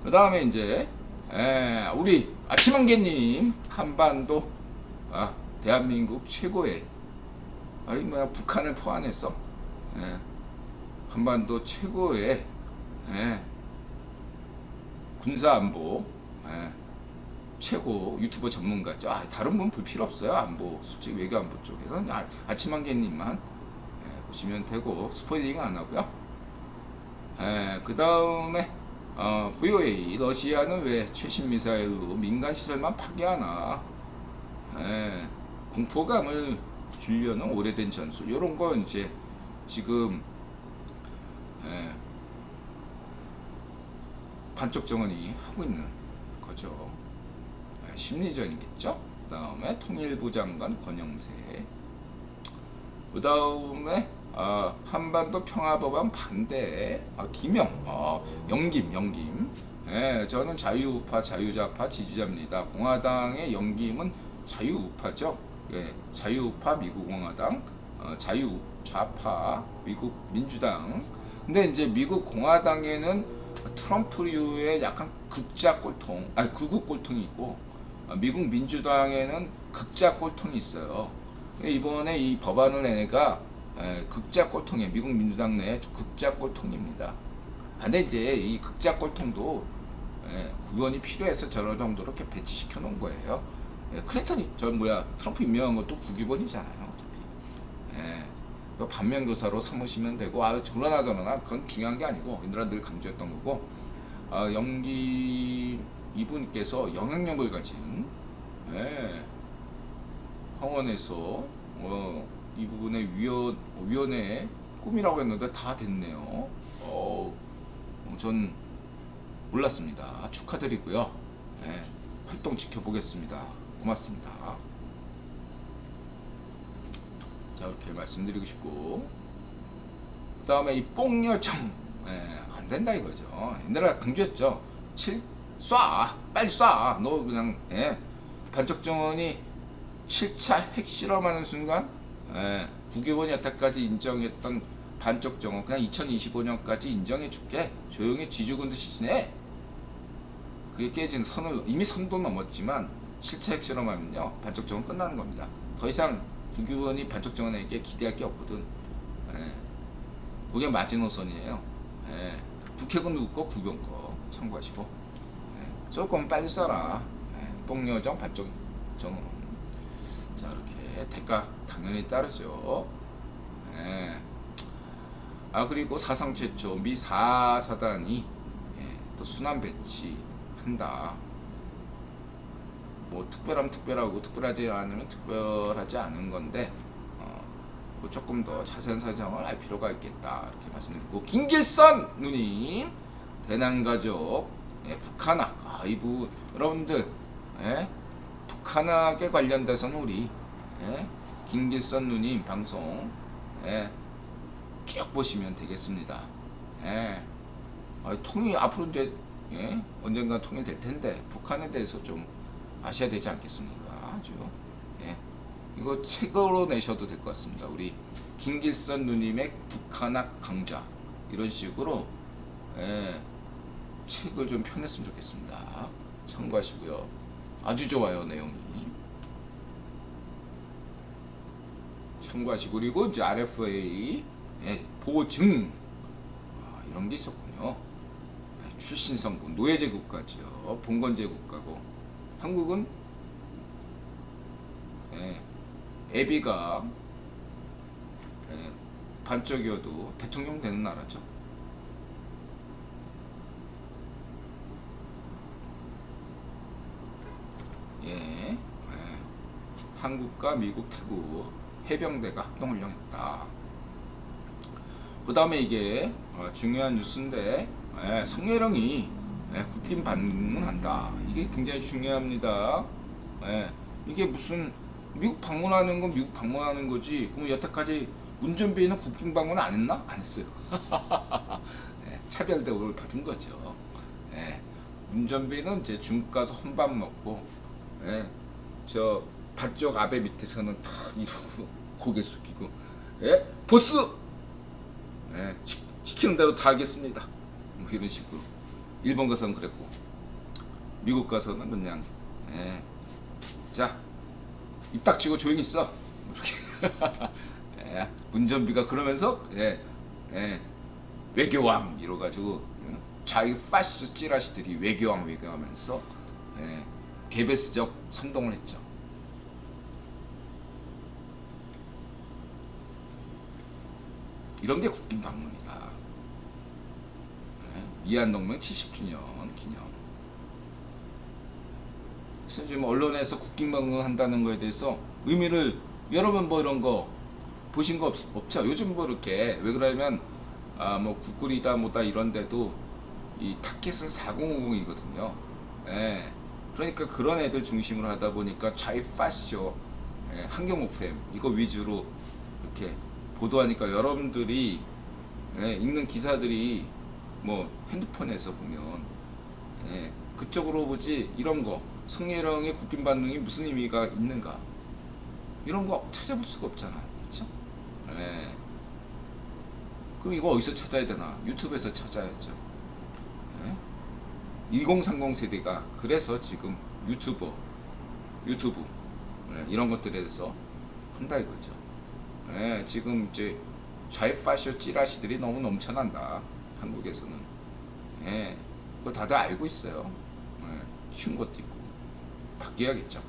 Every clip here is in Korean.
그 다음에 이제 우리 아침한개님 한반도 대한민국 최고의 아니 뭐야 북한을 포함해서 한반도 최고의 군사안보 최고 유튜버 전문가죠. 다른 분 볼 필요 없어요. 안보 솔직히 외교안보 쪽에서 아침한개님만 보시면 되고 스포일링 안 하고요. 그 다음에 VOA 러시아는 왜 최신 미사일로 민간 시설만 파괴하나 공포감을 주려는 오래된 전술 이런 거 이제 지금 반쪽 정원이 하고 있는 거죠. 심리전이겠죠. 그 다음에 통일부 장관 권영세, 그 다음에 한반도 평화법안 반대 김영 영김 저는 자유우파 자유좌파 지지자입니다. 공화당의 영김은 자유우파죠. 자유우파 미국공화당, 자유좌파 미국 민주당. 근데 이제 미국 공화당에는 트럼프류의 약간 극자 꼴통, 극우 꼴통이 있고 미국 민주당에는 극자 꼴통이 있어요. 이번에 이 법안을 내가 극자 꼴통이에요. 미국 민주당 내 극자 꼴통입니다. 근데 이제 이 극자 꼴통도 구원이 필요해서 저런 정도로 이렇게 배치시켜 놓은 거예요. 클린턴이 트럼프 임명한 것도 국유본이잖아요. 어차피. 그 반면교사로 삼으시면 되고 그러나 저러나 그건 중요한 게 아니고 인들아 늘 강조했던 거고 영기 이분께서 영향력을 가진 황원에서 이 부분의 위원회 꿈이라고 했는데 다 됐네요. 전 몰랐습니다. 축하드리고요. 활동 지켜보겠습니다. 고맙습니다. 자, 이렇게 말씀드리고 싶고, 그 다음에 이 뽕여정 안 된다 이거죠. 옛날에 강조했죠. 빨리 쏴. 너 그냥 반쪽정원이 7차 핵실험하는 순간 국유본이 여태까지 인정했던 반쪽정원 그냥 2025년까지 인정해줄게. 조용히 쥐죽은 듯이 지내. 그게 깨진 선을 이미 선도 넘었지만 7차 핵실험하면요 반쪽정원 끝나는 겁니다. 더 이상 국유본이 반쪽정원에게 기대할 게 없거든. 그게 마지노선이에요. 북핵은 누구 거? 국유본 거 참고하시고 쏠 거면 빨리 쏴라. 뽕여정 반쪽정원. 자, 이렇게 대가 당연히 따르죠. 그리고 사상 최초 미 4사단이 또 순환 배치한다. 뭐 특별하면 특별하고 특별하지 않으면 특별하지 않은 건데 조금 더 자세한 사정을 알 필요가 있겠다 이렇게 말씀드리고, 김길선 누님 대난가족 북한학 이분 여러분들 북한학에 관련돼서는 우리 김길선 누님 방송 쭉 보시면 되겠습니다. 통일 앞으로 이제 언젠가 통일될 텐데 북한에 대해서 좀 아셔야 되지 않겠습니까? 아주 이거 책으로 내셔도 될 것 같습니다. 우리 김길선 누님의 북한학 강좌 이런 식으로 책을 좀 펴냈으면 좋겠습니다. 참고하시고요. 아주 좋아요. 내용이 참고하시고, 그리고 이제 RFA 보증 이런 게 있었군요. 출신 성분 노예제국가죠. 봉건제국가고 한국은 애비가 반쪽이어도 대통령 되는 나라죠. 한국과 미국, 태국 해병대가 합동을 이용했다. 그 다음에 이게 중요한 뉴스인데 성렬형이 국빈 방문한다. 이게 굉장히 중요합니다. 이게 무슨 미국 방문하는 건 미국 방문하는 거지. 그럼 여태까지 문전비는 국빈 방문 안 했나? 안 했어요. 차별 대우를 받은 거죠. 문전비는 이제 중국 가서 혼밥 먹고 저 반쪽 아베 밑에서는 탁 이러고 고개 숙이고 보스 시키는 대로 다 하겠습니다. 뭐 이런 식으로 일본 가서는 그랬고 미국 가서는 그냥 예. 자, 입 닥치고 조용히 있어. 이렇게. 예. 문전비가 그러면서 외교왕 이러가지고 자기 파시스트 찌라시들이 외교왕 외교하면서 개베스적 선동을 했죠. 이런 게 국빈 방문이다. 미얀동맹 70주년 기념. 그래서 지금 언론에서 국빈 방문한다는 거에 대해서 의미를 여러분 뭐 이런 거 보신 거 없죠? 요즘 뭐 이렇게 왜 그러냐면 뭐 구글이다 뭐다 이런데도 이 타켓은 4050이거든요. 그러니까 그런 애들 중심으로 하다 보니까 좌이파쇼 환경 FM 이거 위주로 이렇게 보도하니까 여러분들이 읽는 기사들이 뭐 핸드폰에서 보면 그쪽으로 보지 이런 거 성희롱의 국빈 반응이 무슨 의미가 있는가 이런 거 찾아볼 수가 없잖아요. 그렇죠? 그럼 이거 어디서 찾아야 되나? 유튜브에서 찾아야죠. 2030 세대가 그래서 지금 유튜브 이런 것들에 대해서 한다 이거죠. 지금 이제 좌이파쇼 찌라시들이 너무 넘쳐난다 한국에서는. 그거 다들 알고 있어요. 키운 것도 있고 바뀌어야겠죠.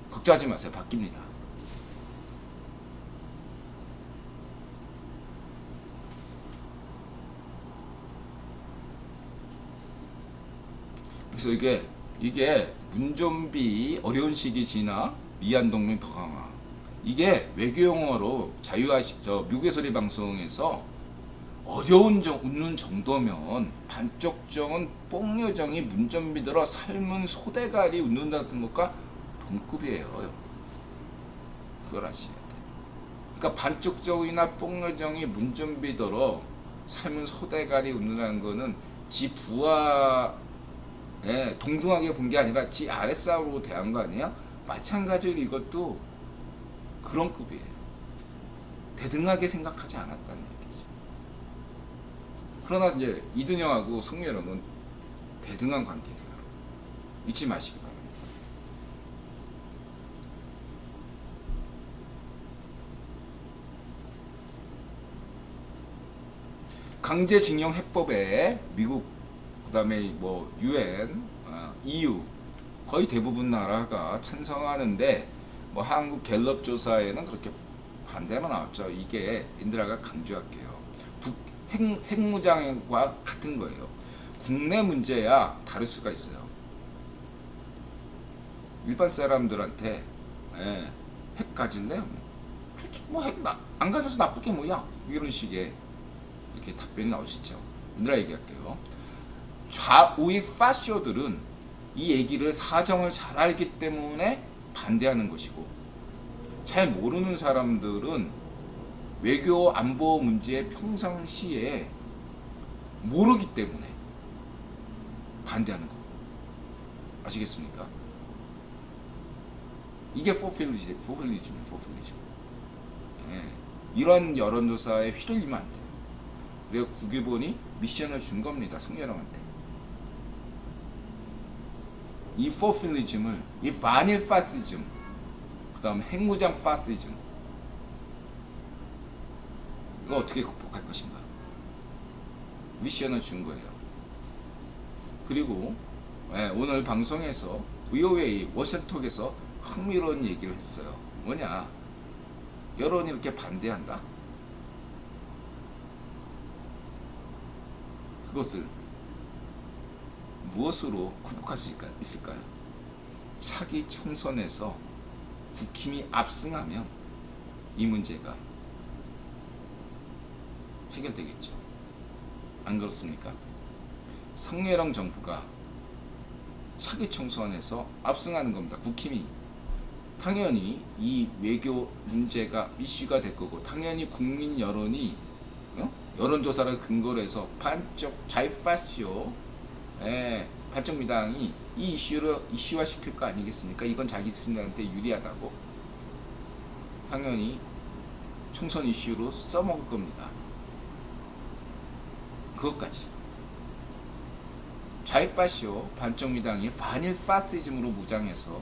걱정하지 마세요. 바뀝니다. 그래서 이게 문좀비 어려운 시기 지나 미얀동맹 더 강화 이게 외교용어로 미국의 소리 방송에서 어려운 웃는 정도면 반쪽정은 뽕요정이 문좀비들어 삶은 소대가리 웃는다는 것과 동급이에요. 그걸 아셔야 돼. 그러니까 반쪽정이나 뽕요정이 문좀비들어 삶은 소대가리 웃는다는 거는 지 부하 동등하게 본 게 아니라 지 아랫사람으로 대한 거 아니야? 마찬가지로 이것도 그런 급이에요. 대등하게 생각하지 않았다는 얘기죠. 그러나 이제 이든영하고 성렬형은 대등한 관계예요. 잊지 마시기 바랍니다. 강제징용 해법에 미국 그다음에 뭐 UN, EU 거의 대부분 나라가 찬성하는데 뭐 한국 갤럽 조사에는 그렇게 반대만 나왔죠. 이게 인드라가 강조할게요. 핵무장과 같은 거예요. 국내 문제야 다를 수가 있어요. 일반 사람들한테 핵 가진대 뭐 핵 안 가져서 나쁠 게 뭐야 이런 식의 이렇게 답변이 나올 수 있죠. 인드라 얘기할게요. 좌우의 파쇼들은 이 얘기를 사정을 잘 알기 때문에 반대하는 것이고 잘 모르는 사람들은 외교 안보 문제의 평상시에 모르기 때문에 반대하는 거 아시겠습니까? 이게 포퓰리즘. 이런 여론조사에 휘둘리면 안 돼요. 그래서 국유본이 미션을 준 겁니다. 성렬형한테. 이 포퓰리즘을 이 바닐 파시즘 그 다음 핵무장 파시즘 이거 어떻게 극복할 것인가 미션을 준 거예요. 그리고 오늘 방송에서 VOA 워싱턴에서 흥미로운 얘기를 했어요. 뭐냐 여론이 이렇게 반대한다. 그것을 무엇으로 극복할 수 있을까요? 차기 총선에서 국힘이 압승하면 이 문제가 해결되겠죠. 안 그렇습니까? 성렬형 정부가 차기 총선에서 압승하는 겁니다. 국힘이. 당연히 이 외교 문제가 이슈가 될 거고 당연히 국민 여론이 여론조사를 근거로 해서 반쪽 좌이파쇼 반쪽 미당이 이 이슈를 이슈화시킬 거 아니겠습니까? 이건 자기 자신들한테 유리하다고 당연히 총선 이슈로 써먹을 겁니다. 그것까지 좌익파쇼 반정미당이 반일 파시즘으로 무장해서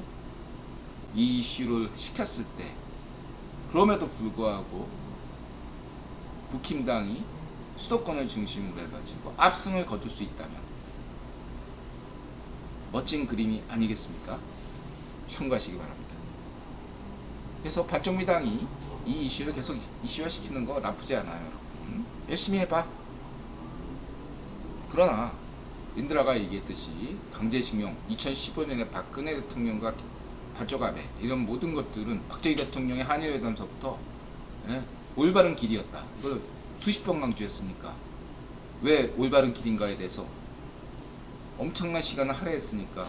이 이슈를 시켰을 때, 그럼에도 불구하고 국힘당이 수도권을 중심으로 해가지고 압승을 거둘 수 있다면 멋진 그림이 아니겠습니까? 참고하시기 바랍니다. 그래서 반정미당이 이 이슈를 계속 이슈화시키는 거 나쁘지 않아요, 여러분. 열심히 해봐. 그러나 인드라가 얘기했듯이 강제징용, 2015년에 박근혜 대통령과 반쪽아베 이런 모든 것들은 박정희 대통령의 한일회담서부터 올바른 길이었다. 이걸 수십 번 강조했으니까 왜 올바른 길인가에 대해서 엄청난 시간을 할애했으니까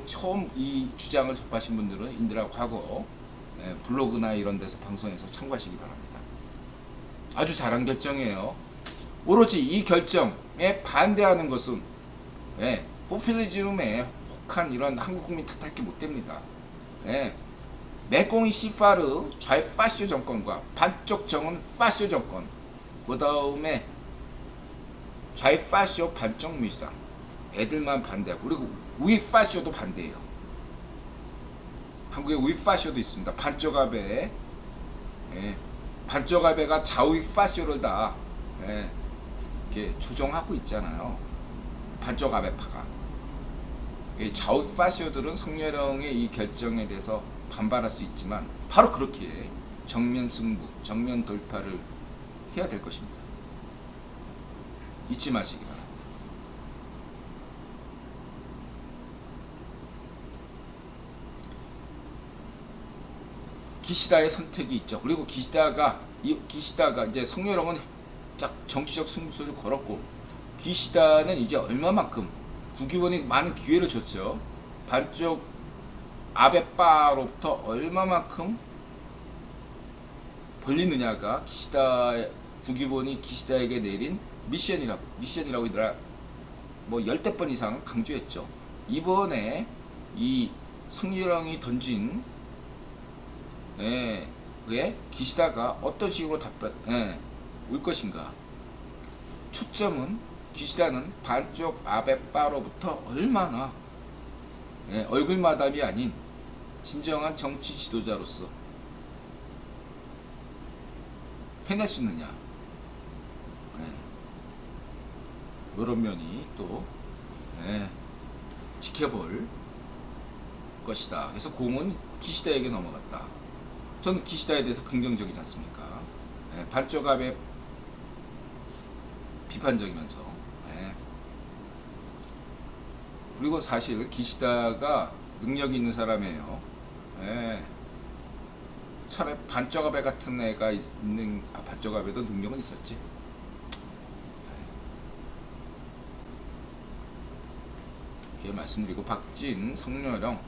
처음 이 주장을 접하신 분들은 인드라 과거 블로그나 이런 데서 방송에서 참고하시기 바랍니다. 아주 잘한 결정이에요. 오로지 이 결정에 반대하는 것은 포퓰리즘에 혹한 이런 한국 국민 탓할 게 못 됩니다. 메꽁이 시파르 좌파쇼 정권과 반쪽 정은 파쇼 정권, 그 다음에 좌파쇼 반쪽 민주당 애들만 반대하고, 그리고 우익파쇼도 반대해요. 한국에 우익파쇼도 있습니다. 반쪽아베, 반쪽아베가 좌우익파쇼를 다 이렇게 조종하고 있잖아요. 반쪽아베파가. 좌우익파쇼들은 성렬형의 이 결정에 대해서 반발할 수 있지만 바로 그렇게 정면 승부, 정면 돌파를 해야 될 것입니다. 잊지 마시기 바랍니다. 기시다의 선택이 있죠. 그리고 기시다가 이제 성렬형은 딱 정치적 승부수를 걸었고, 기시다는 이제 얼마만큼 국의원이 많은 기회를 줬죠. 반쪽 아베빠로부터 얼마만큼 벌리느냐가 기시다 국의원이 기시다에게 내린 미션이라고 뭐 열댓 번 이상 강조했죠. 이번에 이 성렬형이 던진 그에 기시다가 어떤 식으로 올 것인가. 초점은 기시다는 반쪽 아베빠로부터 얼마나 얼굴마담이 아닌 진정한 정치 지도자로서 해낼 수 있느냐, 이런 면이 또 지켜볼 것이다. 그래서 공은 기시다에게 넘어갔다. 저는 기시다에 대해서 긍정적이지 않습니까? 반쪽압에 비판적이면서. 그리고 사실 기시다가 능력이 있는 사람이에요. 차라리 반쪽압에 같은 애가 있는, 반쪽압에도 능력은 있었지. 이렇게 말씀드리고, 박진, 성렬형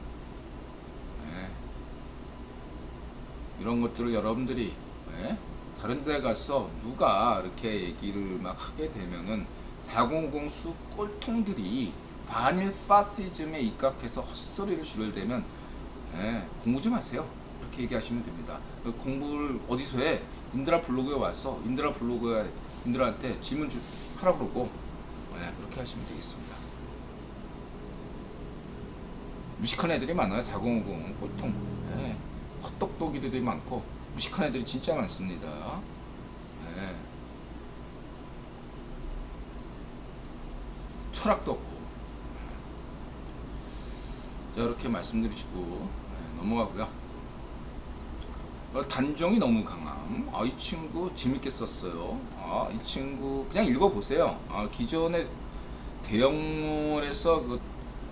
이런 것들을 여러분들이 다른 데 가서 누가 이렇게 얘기를 막 하게 되면은 4050 수 꼴통들이 반일 파시즘에 입각해서 헛소리를 줄여대면 공부 좀 하세요. 그렇게 얘기하시면 됩니다. 공부를 어디서 해? 인드라 블로그에 와서 인드라한테 질문 하라고 그러고 그렇게 하시면 되겠습니다. 무식한 애들이 많아요. 4050 꼴통. 헛똑똑이들이 많고 무식한 애들이 진짜 많습니다. 철학도 없고. 자, 이렇게 말씀드리시고 넘어가고요. 단정이 너무 강함. 이 친구 재밌게 썼어요. 이 친구 그냥 읽어보세요. 기존의 대형물에서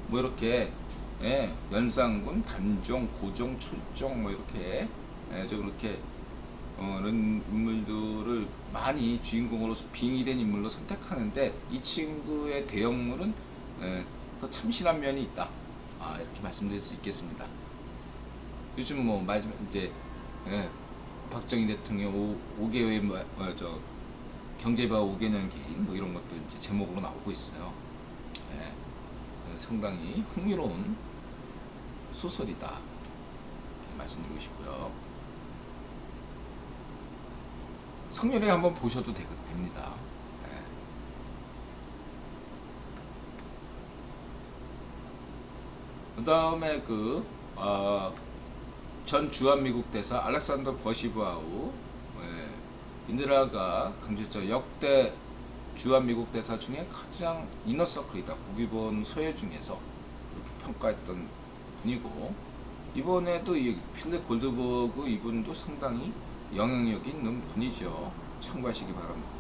뭐 이렇게 연산군, 단종, 고종, 철종 뭐 이렇게 좀 이렇게 이런 인물들을 많이 주인공으로 빙의된 인물로 선택하는데, 이 친구의 대형물은 더 참신한 면이 있다. 이렇게 말씀드릴 수 있겠습니다. 요즘 뭐 마지막 이제 박정희 대통령 5개월 경제바 5개년 계획 뭐 이런 것도 이제 제목으로 나오고 있어요. 상당히 흥미로운 소설이다. 이렇게 말씀드리고 싶고요. 성렬에 한번 보셔도 됩니다. 그 다음에 전 주한미국 대사 알렉산더 버시브아우, 인드라가 강조했죠. 역대 주한미국 대사 중에 가장 이너서클이다. 국유본 서열 중에서 이렇게 평가했던 분이고, 이번에도 이 필립 골드버그 이분도 상당히 영향력이 있는 분이죠. 참고하시기 바랍니다.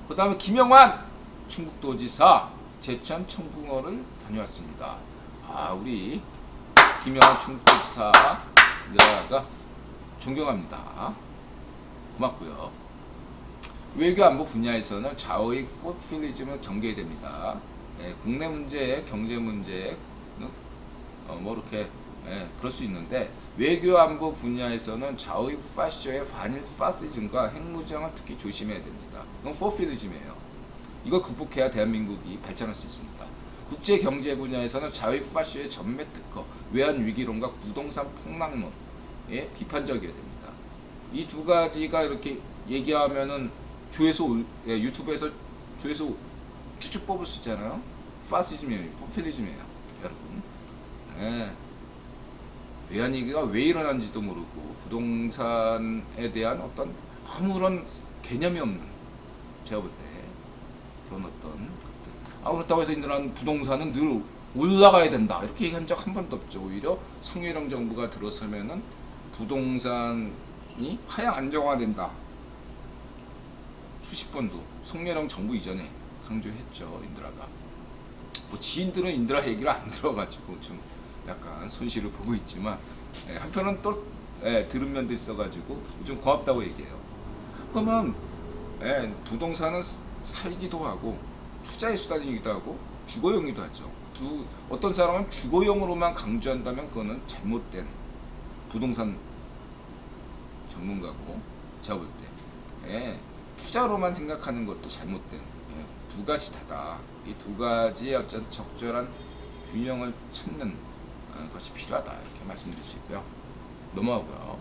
그 다음에 김영환 충북도지사 제천 청붕어를 다녀왔습니다. 우리 김영환 충북도지사 내가 존경합니다. 고맙고요. 외교안보 분야에서는 좌우익 포퓰리즘을 경계해야 됩니다. 국내 문제, 경제 문제는 이렇게 그럴 수 있는데, 외교안보 분야에서는 좌우익 파시저의 반일 파시즘과 핵무장을 특히 조심해야 됩니다. 이건 포퓰리즘이에요. 이걸 극복해야 대한민국이 발전할 수 있습니다. 국제 경제 분야에서는 좌우익 파시저의 전매 특허, 외환 위기론과 부동산 폭락론에 비판적이어야 됩니다. 이 두 가지가 이렇게 얘기하면은 조회수, 유튜브에서 조회수 쭉쭉 뽑을 수 있잖아요. 파시즘이에요, 포퓰리즘이에요, 여러분. 외환위기가 왜 일어난지도 모르고 부동산에 대한 어떤 아무런 개념이 없는, 제가 볼 때 그런 어떤 것들. 그렇다고 해서 인도는 부동산은 늘 올라가야 된다 이렇게 얘기한 적 한 번도 없죠. 오히려 성희롱 정부가 들어서면은 부동산이 하향 안정화된다, 수십 번도 성희롱 정부 이전에 강조했죠. 인드라가. 지인들은 인드라 얘기를 안 들어가지고 좀 약간 손실을 보고 있지만, 한편은 또 들은 면도 있어가지고 좀 고맙다고 얘기해요. 그러면 부동산은 살기도 하고 투자의 수단이기도 하고 주거용이기도 하죠. 어떤 사람은 주거용으로만 강조한다면 그거는 잘못된 부동산 전문가고, 제가 볼 때 투자로만 생각하는 것도 잘못된, 두 가지 다다. 이 두 가지의 어떤 적절한 균형을 찾는 것이 필요하다, 이렇게 말씀드릴 수 있고요. 넘어가고요.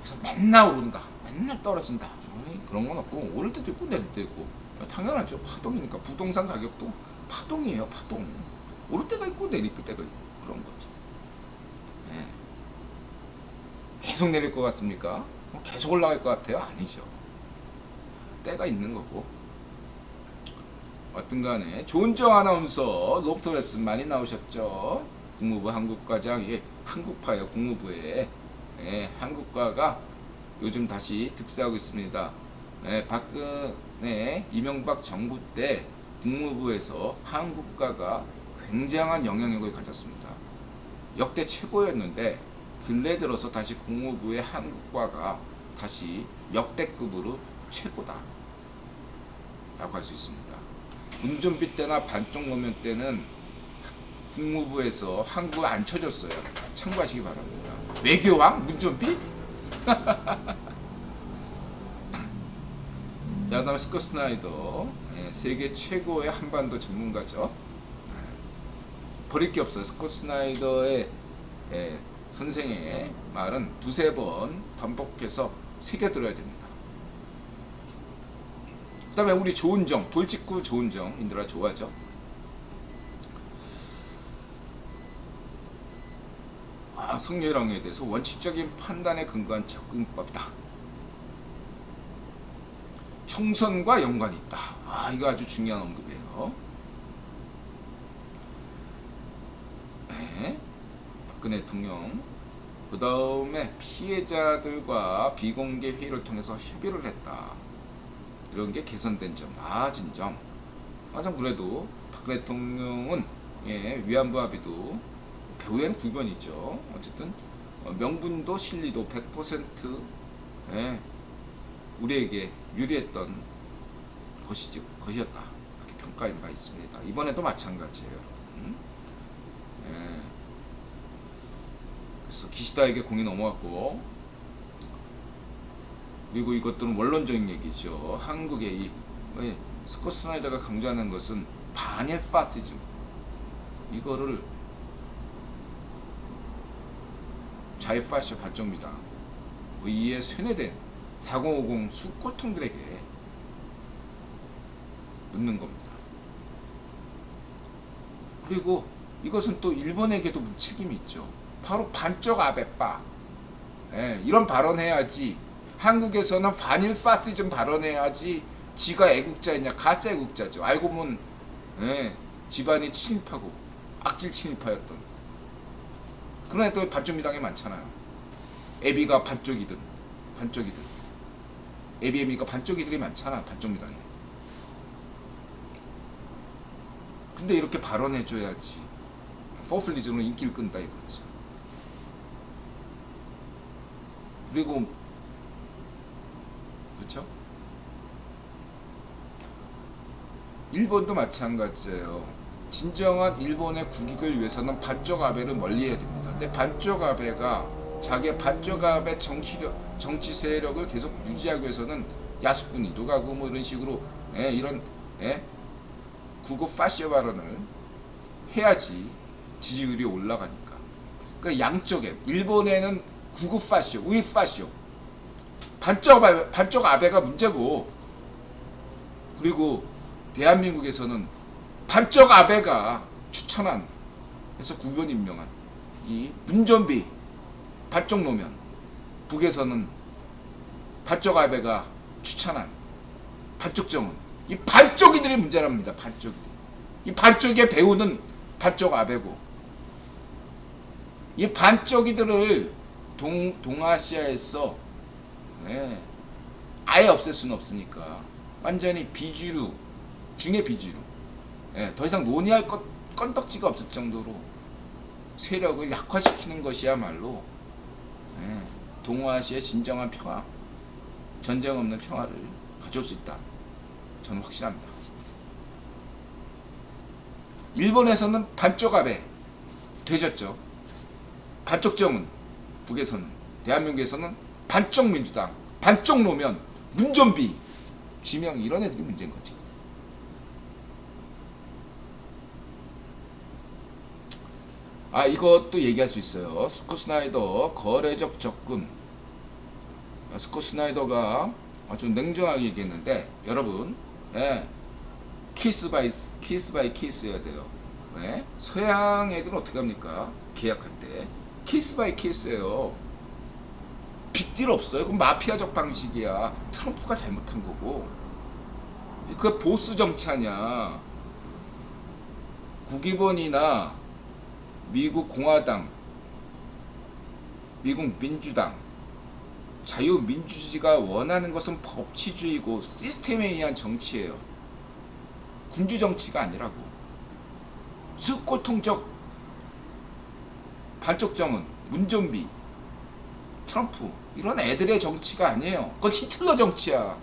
그래서 맨날 오른다, 맨날 떨어진다, 그런 건 없고, 오를 때도 있고 내릴 때도 있고 당연하죠. 파동이니까. 부동산 가격도 파동이에요. 파동. 오를 때가 있고 내릴 때가 있고 그런 거죠. 계속 내릴 것 같습니까? 계속 올라갈 것 같아요? 아니죠. 때가 있는 거고. 어떤 간에 조은정 아나운서, 로프트 웹슨 많이 나오셨죠. 국무부 한국과장, 한국파예요. 국무부에 한국과가 요즘 다시 득세하고 있습니다. 박근혜 이명박 정부 때 국무부에서 한국과가 굉장한 영향력을 가졌습니다. 역대 최고였는데 근래 들어서 다시 국무부의 한국과가 다시 역대급으로 최고다 라고 할 수 있습니다. 운전비 때나 반쪽 노면 때는 국무부에서 한국을 안 쳐줬어요. 참고하시기 바랍니다. 외교왕? 운전비? 자, 그다음에 스콧 스나이더, 세계 최고의 한반도 전문가죠. 버릴 게 없어요. 스콧 스나이더의 선생의 말은 두세 번 반복해서 새겨들어야 됩니다. 그 다음에 우리 조은정, 돌직구 조은정, 인드라 좋아하죠. 성렬형에 대해서 원칙적인 판단에 근거한 접근법이다. 총선과 연관이 있다. 이거 아주 중요한 언급이에요. 박근혜 대통령, 그 다음에 피해자들과 비공개 회의를 통해서 협의를 했다. 이런 게 개선된 점, 나아진 점. 참 그래도 박근혜 대통령은 위안부 합의도 배후에는 굴변이죠. 어쨌든 명분도 실리도 100% 우리에게 유리했던 것이었다. 이렇게 평가한 바 있습니다. 이번에도 마찬가지예요, 여러분. 그래서 기시다에게 공이 넘어갔고, 그리고 이것들은 원론적인 얘기죠. 한국의 이 스콧 스나이더가 강조하는 것은 반일 파시즘, 이거를 좌익 파시즘 반쪽입니다. 이에 쇠뇌된 4050 수꼬통들에게 묻는 겁니다. 그리고 이것은 또 일본에게도 책임이 있죠. 바로 반쪽 아베빠. 예, 이런 발언해야지. 한국에서는 반일 파시즘 발언해야지. 지가 애국자이냐? 가짜 애국자죠. 알고 보면 예, 집안이 친일파고 악질 친일파였던. 그러나 또 반쪽 미당이 많잖아요. 애비가 반쪽이든 애비가 반쪽이들이 많잖아. 반쪽 미당에. 근데 이렇게 발언해줘야지. 포퓰리즘으로 인기를 끈다 이거죠. 그리고 그렇죠? 일본도 마찬가지예요. 진정한 일본의 국익을 위해서는 반쪽 아베를 멀리해야 됩니다. 근데 반쪽 아베가 자기의 반쪽 아베 정치 세력을 계속 유지하기 위해서는 야스쿠니도 가고 뭐 이런 식으로 이런 구구 파시오 발언을 해야지 지지율이 올라가니까. 그러니까 양쪽에 일본에는 구구 파시오, 우익 파시오, 반쪽 아베가 문제고, 그리고 대한민국에서는 반쪽 아베가 추천한 해서 국원 임명한 이 문전비 반쪽 노면, 북에서는 반쪽 아베가 추천한 반쪽 정은, 이 반쪽이들이 문제랍니다. 반쪽이들. 이 반쪽의 배우는 반쪽 아베고, 이 반쪽이들을 동아시아에서 아예 없앨 수는 없으니까 완전히 비주류 중에 비주류, 더 이상 논의할 건덕지가 없을 정도로 세력을 약화시키는 것이야말로 동아시아의 진정한 평화, 전쟁 없는 평화를 가져올 수 있다. 저는 확신합니다. 일본에서는 반쪽 아베 되졌죠. 반쪽 정은, 북에서는, 대한민국에서는 반쪽 민주당, 반쪽 노면, 문전비, 지명, 이런 애들이 문제인 거지. 이것도 얘기할 수 있어요. 스콧 스나이더 거래적 접근. 스콧 스나이더가 좀 냉정하게 얘기했는데, 여러분, 키스 바이 키스여야 돼요. 서양 애들은 어떻게 합니까? 계약할 때 키스 바이 키스예요. 빅딜 없어요. 그건 마피아적 방식이야. 트럼프가 잘못한 거고. 그게 보수 정치 아니야. 국회의원이나 미국 공화당, 미국 민주당, 자유민주주의가 원하는 것은 법치주의고 시스템에 의한 정치예요. 군주 정치가 아니라고. 수고통적 반쪽 정은, 문전비, 트럼프, 이런 애들의 정치가 아니에요. 그건 히틀러 정치야.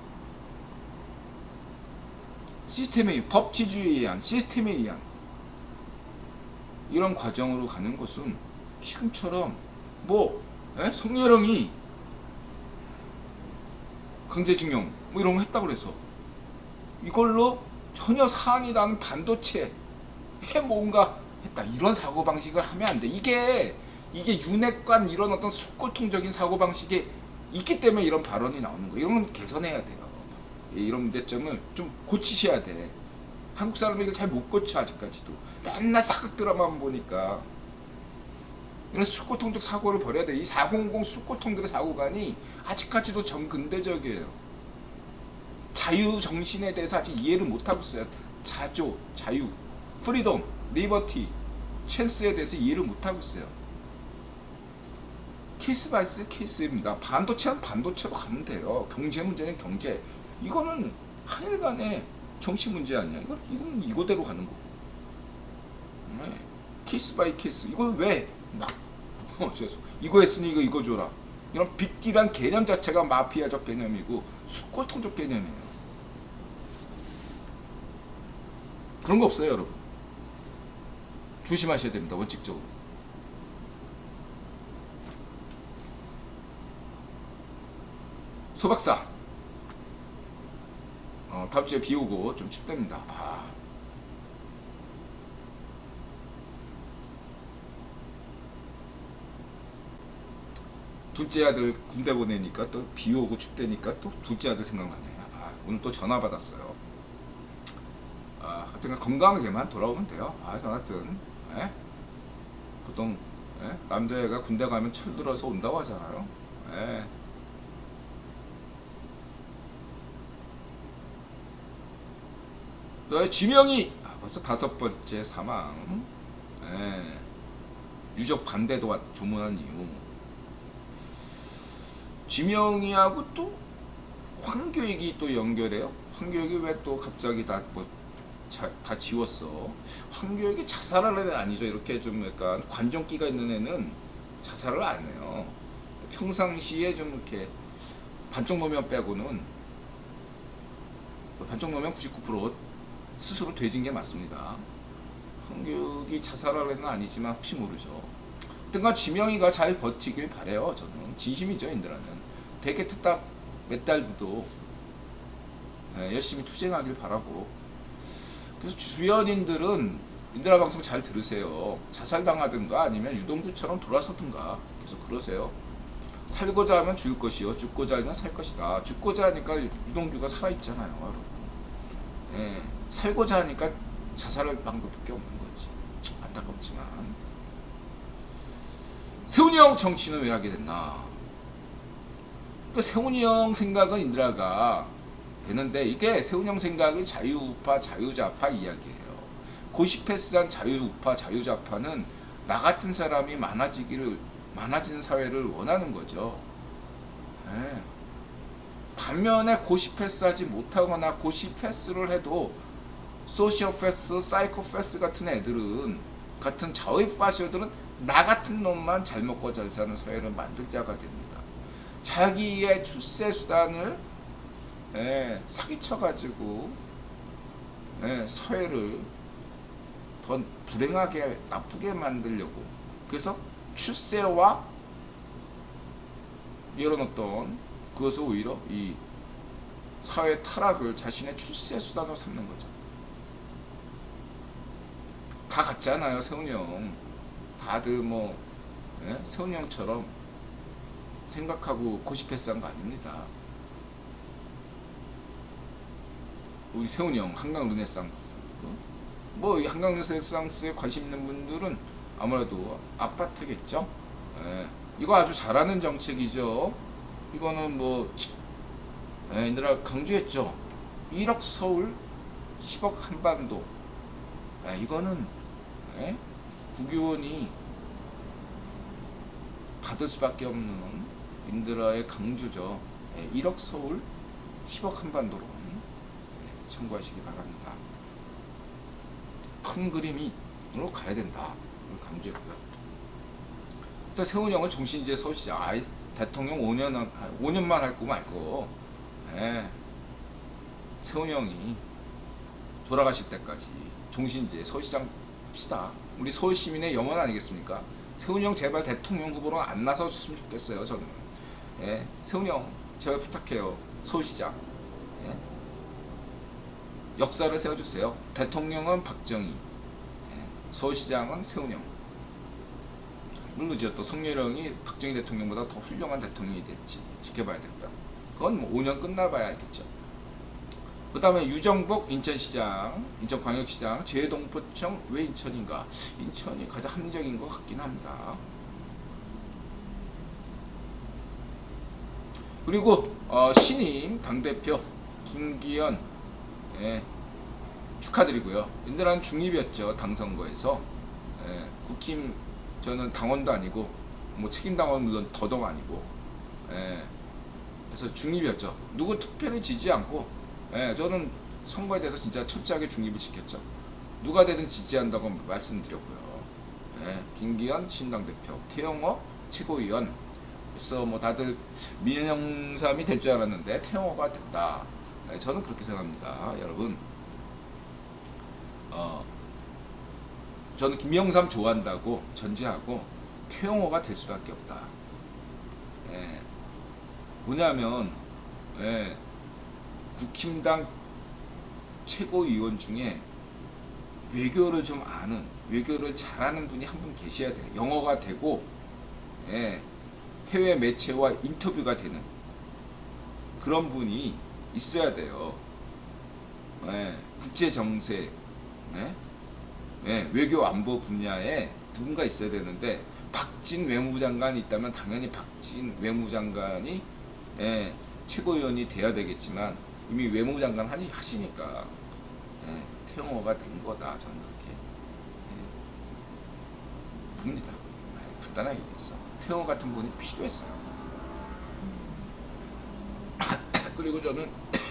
시스템에 의한, 법치주의에 의한, 시스템에 의한 이런 과정으로 가는 것은 지금처럼 성렬형이 강제징용 이런 거 했다고 그래서 이걸로 전혀 사안이 나는 반도체에 뭔가 했다, 이런 사고방식을 하면 안 돼. 이게 윤핵관 이런 어떤 수골통적인 사고방식이 있기 때문에 이런 발언이 나오는 거예요. 이런 건 개선해야 돼요. 이런 문제점을 좀 고치셔야 돼. 한국 사람이 이걸 잘 못 고쳐. 아직까지도 맨날 사극 드라마만 보니까. 이런 수고통적 사고를 버려야 돼. 이 400 수고통들의 사고관이 아직까지도 정근대적이에요. 자유 정신에 대해서 아직 이해를 못하고 있어요. 자유, 프리덤, 리버티, 찬스에 대해서 이해를 못하고 있어요. 케이스 바이 케이스입니다. 반도체는 반도체로 가면 돼요. 경제 문제는 경제. 이거는 한일 간의 정치 문제 아니야. 이건 이거대로 가는 거고. 케이스 바이 케이스. 이걸 왜 이거 했으니 이거 줘라. 이런 빅딜한 개념 자체가 마피아적 개념이고 수골통적 개념이에요. 그런 거 없어요, 여러분. 조심하셔야 됩니다. 원칙적으로. 소박사. 다음 주에 비 오고 좀 춥답니다. 둘째 아들 군대 보내니까 또 비 오고 춥다니까 또 둘째 아들 생각나네. 오늘 또 전화 받았어요. 하여튼 건강하게만 돌아오면 돼요. 하여튼 보통 남자애가 군대 가면 철들어서 온다고 하잖아요. 예. 또 지명이 벌써 5번째 사망. 예. 유적 반대도 조문한 이유. 지명이하고 또 황교익이 또 연결해요. 황교익이 왜 또 갑자기 다 지웠어. 황교익이 자살할 애는 아니죠. 이렇게 좀 약간 관종기가 있는 애는 자살을 안 해요. 평상시에 좀 이렇게 반쪽 노면 빼고는, 반쪽 노면 99% 스스로 되진 게 맞습니다. 황교익이 자살할 애는 아니지만 혹시 모르죠. 하여튼간 지명이가 잘 버티길 바래요. 저는 진심이죠. 인들아는 되게 딱 몇 달도 열심히 투쟁하길 바라고. 그래서 주변인들은 인들아 방송 잘 들으세요. 자살당하든가 아니면 유동규처럼 돌아서든가 계속 그러세요. 살고자 하면 죽을 것이요, 죽고자 하면 살 것이다. 죽고자 하니까 유동규가 살아있잖아요, 여러분. 예, 살고자 하니까 자살할 방법밖에 없는 거지. 안타깝지만. 세훈이 형 정치는 왜 하게 됐나? 그러니까 세훈이 형 생각은 인드라가 되는데, 이게 세훈이 형 생각이 자유우파, 자유좌파 이야기예요. 고시패스한 자유우파, 자유좌파는 나 같은 사람이 많아지는 사회를 원하는 거죠. 네. 반면에 고시패스하지 못하거나 고시패스를 해도 소시오패스, 사이코패스 같은 애들은, 같은 자위파쇼들은 나 같은 놈만 잘 먹고 잘 사는 사회를 만들자가 됩니다. 자기의 출세 수단을 사기쳐가지고 사회를 더 불행하게, 나쁘게 만들려고. 그래서 출세와 이런 어떤 그것을 오히려 이 사회 타락을 자신의 출세 수단으로 삼는 거죠. 다 같잖아요, 세훈이 형. 다들 뭐 세훈이 형처럼 생각하고 고시패스한 거 아닙니다. 우리 세훈이 형 한강 르네상스, 뭐 이 한강 르네상스에 관심 있는 분들은 아무래도 아파트겠죠. 이거 아주 잘하는 정책이죠. 이거는 뭐 인들아 강조했죠. 1억 서울, 10억 한반도. 이거는 국유원이 받을 수밖에 없는 인드라의 강조죠. 1억 서울, 10억 한반도로 참고하시기 바랍니다. 큰 그림으로 가야 된다. 강조했고요. 일단 세훈이 형은 종신제 서울시장, 대통령 5년만 할 거 말고 세훈이 형이 돌아가실 때까지 종신제 서울시장 합시다. 우리 서울 시민의 염원 아니겠습니까? 세훈이 형 제발 대통령 후보로 안 나서줬으면 좋겠어요. 저는 세훈이 형 제발 부탁해요. 서울시장 역사를 세워주세요. 대통령은 박정희, 서울시장은 세훈이 형. 물론이죠. 또 성렬형이 박정희 대통령보다 더 훌륭한 대통령이 될지 지켜봐야 되고요. 그건 뭐 5년 끝나봐야 알겠죠. 그 다음에 유정복 인천시장, 인천광역시장, 재동포청. 왜 인천인가? 인천이 가장 합리적인 것 같긴 합니다. 그리고 신임 당대표 김기현 축하드리고요. 인들한 중립이었죠. 당선거에서. 국힘, 저는 당원도 아니고 뭐 책임당원 물론 더더욱 아니고 그래서 중립이었죠. 누구 특별히 지지 않고 저는 선거에 대해서 진짜 철저하게 중립을 지켰죠. 누가 되든 지지한다고 말씀드렸고요. 김기현 신당대표, 태영호 최고위원. 그래서 뭐 다들 민영삼이 될 줄 알았는데 태영호가 됐다. 저는 그렇게 생각합니다. 여러분, 저는 김영삼 좋아한다고 전제하고 태영호가 될 수밖에 없다. 뭐냐면 국힘당 최고위원 중에 외교를 좀 아는, 외교를 잘하는 분이 한 분 계셔야 돼요. 영어가 되고 해외 매체와 인터뷰가 되는 그런 분이 있어야 돼요. 국제 정세, 외교 안보 분야에 누군가 있어야 되는데 박진 외무장관이 있다면 당연히 박진 외무장관이 최고위원이 돼야 되겠지만 이미 외무장관 하시니까 태영호가 된 거다. 저는 그렇게 봅니다. 간단하게 얘기했어. 태영호 같은 분이 필요했어요. 그리고 저는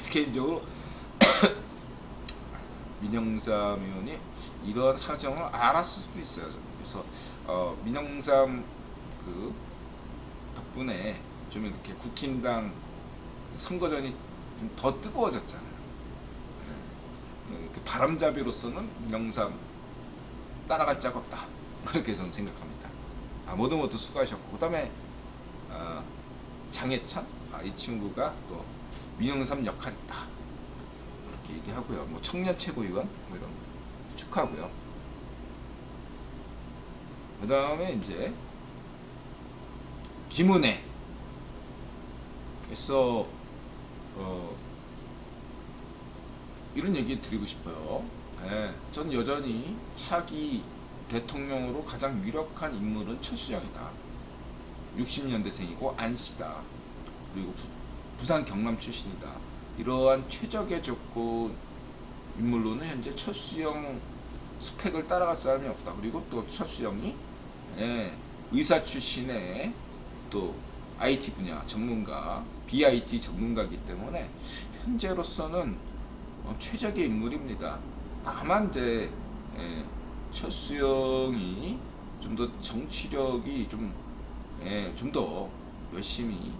개인적으로 민영삼 의원이 이런 사정을 알았을 수도 있어요. 저는. 그래서 민영삼 그 덕분에 좀 이렇게 국힘당 선거전이 좀 더 뜨거워졌잖아요. 그 바람잡이로서는 민영삼 따라갈 자가 없다. 그렇게 저는 생각합니다. 모두 수고하셨고, 그 다음에 장해찬 이 친구가 또 민영삼 역할이 있다. 그렇게 얘기하고요. 뭐 청년 최고위원 뭐 이런 축하하고요. 그 다음에 이제 김은혜. 그래서 이런 얘기 드리고 싶어요. 저는 여전히 차기 대통령으로 가장 유력한 인물은 최수영이다. 60년대생이고 안씨다. 그리고 부산 경남 출신이다. 이러한 최적의 조건 인물로는 현재 최수영 스펙을 따라갈 사람이 없다. 그리고 또 최수영이 의사 출신의 또 IT 분야 전문가, BIT 전문가이기 때문에 현재로서는 최적의 인물입니다. 다만 이제 최수영이 좀 더 정치력이 좀 더 열심히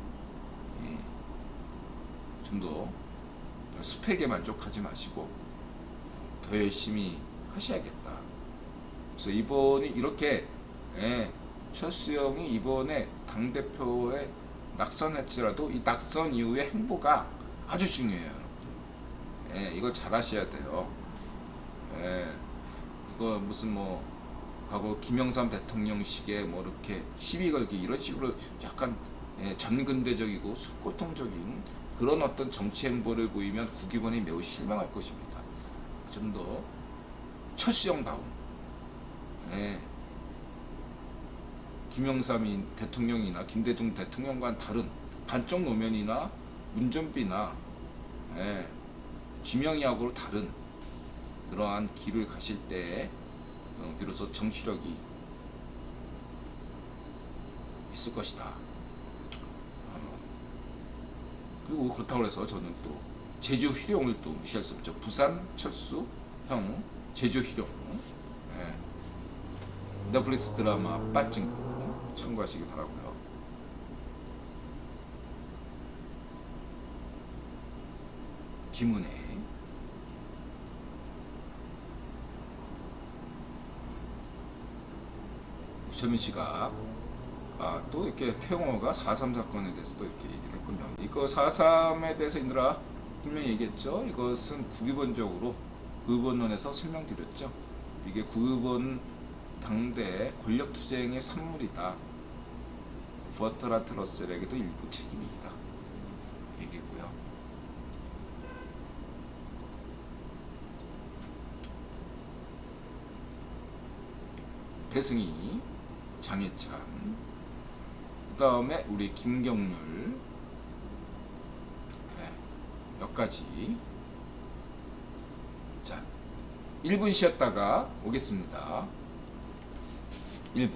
좀 더 스펙에 만족하지 마시고 더 열심히 하셔야겠다. 그래서 이번이 이렇게 최수영이 이번에 당대표에 낙선했지라도 이 낙선 이후의 행보가 아주 중요해요, 여러분. 이걸 잘 하셔야 돼요. 이거 무슨 뭐 하고 김영삼 대통령식의 뭐 이렇게 시비 걸기 이런 식으로 약간 전근대적이고 수고통적인 그런 어떤 정치 행보를 보이면 국기본이 매우 실망할 것입니다. 좀 더 최수영다운 김영삼이 대통령이나 김대중 대통령과는 다른 반쪽 노면이나 문전비나 지명이하고 다른 그러한 길을 가실 때 비로소 정치력이 있을 것이다. 그리고 그렇다고 해서 저는 또 제주 희룡을 또 무시할 수 없죠. 부산 철수 형 제주 희룡 넷플릭스 드라마 빠찡 참고하시기 바라고요. 김은혜 최민 씨가 또 이렇게 태영호가 4.3 사건에 대해서 또 이렇게 얘기를 했군요. 이거 4.3에 대해서 인들아 분명히 얘기했죠. 이것은 국위본적으로 국위본론에서 설명드렸죠. 이게 국위본 당대 권력투쟁의 산물이다. 버트라트 러셀에게도 일부 책임이 있다. 얘기했고요. 배승희, 장해찬, 그 다음에 우리 김경률, 여기까지. 자, 1분 쉬었다가 오겠습니다. 1부.